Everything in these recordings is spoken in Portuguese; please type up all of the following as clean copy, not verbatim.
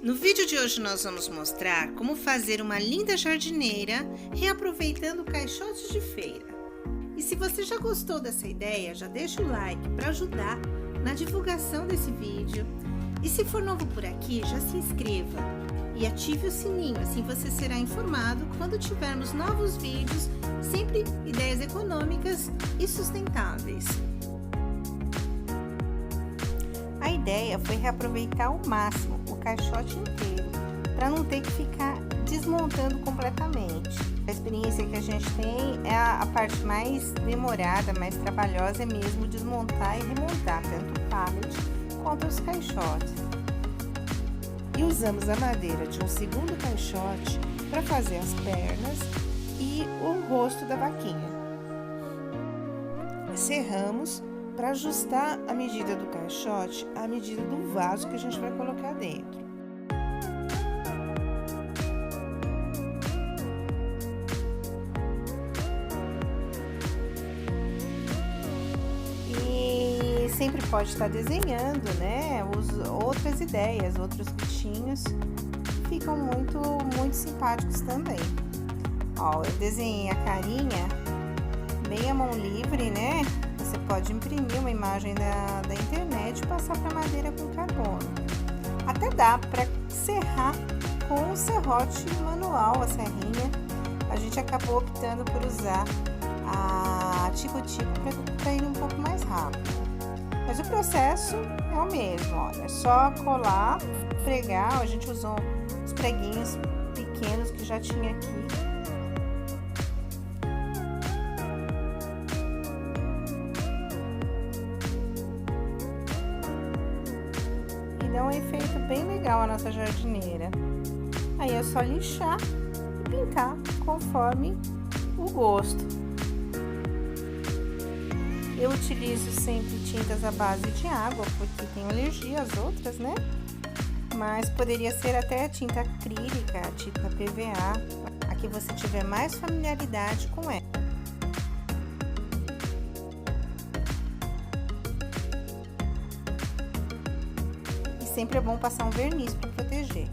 No vídeo de hoje nós vamos mostrar como fazer uma linda jardineira reaproveitando caixotes de feira. E se você já gostou dessa ideia, já deixa o like para ajudar na divulgação desse vídeo. E se for novo por aqui, já se inscreva e ative o sininho, assim você será informado quando tivermos novos vídeos, sempre ideias econômicas e sustentáveis. A ideia foi reaproveitar ao máximo o caixote inteiro, para não ter que ficar desmontando completamente. A experiência que a gente tem é a parte mais demorada, mais trabalhosa, é mesmo desmontar e remontar tanto o pallet quanto os caixotes. E usamos a madeira de um segundo caixote para fazer as pernas e o rosto da vaquinha. Serramos para ajustar a medida do caixote à medida do vaso que a gente vai colocar dentro. E sempre pode estar desenhando, né? Outras ideias, outros bichinhos ficam muito simpáticos também. Ó, eu desenhei a carinha bem à mão livre, né? Você pode imprimir uma imagem da internet e passar para madeira com carbono. Até dá para serrar com o serrote manual, a serrinha. A gente acabou optando por usar a tico-tico para ir um pouco mais rápido. Mas o processo é o mesmo, olha, é só colar, pregar. A gente usou os preguinhos pequenos que já tinha aqui. Dá um efeito bem legal a nossa jardineira. Aí é só lixar e pintar conforme o gosto. Eu utilizo sempre tintas à base de água, porque tenho alergia às outras, né? Mas poderia ser até a tinta acrílica, a tinta PVA, a que você tiver mais familiaridade com ela. Sempre é bom passar um verniz para proteger.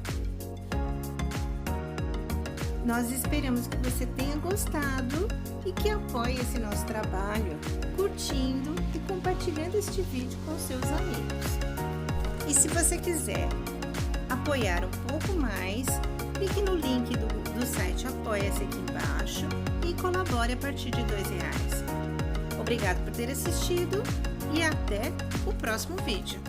Nós esperamos que você tenha gostado e que apoie esse nosso trabalho, curtindo e compartilhando este vídeo com seus amigos. E se você quiser apoiar um pouco mais, clique no link do site Apoia-se aqui embaixo e colabore a partir de R$2. Obrigado por ter assistido e até o próximo vídeo.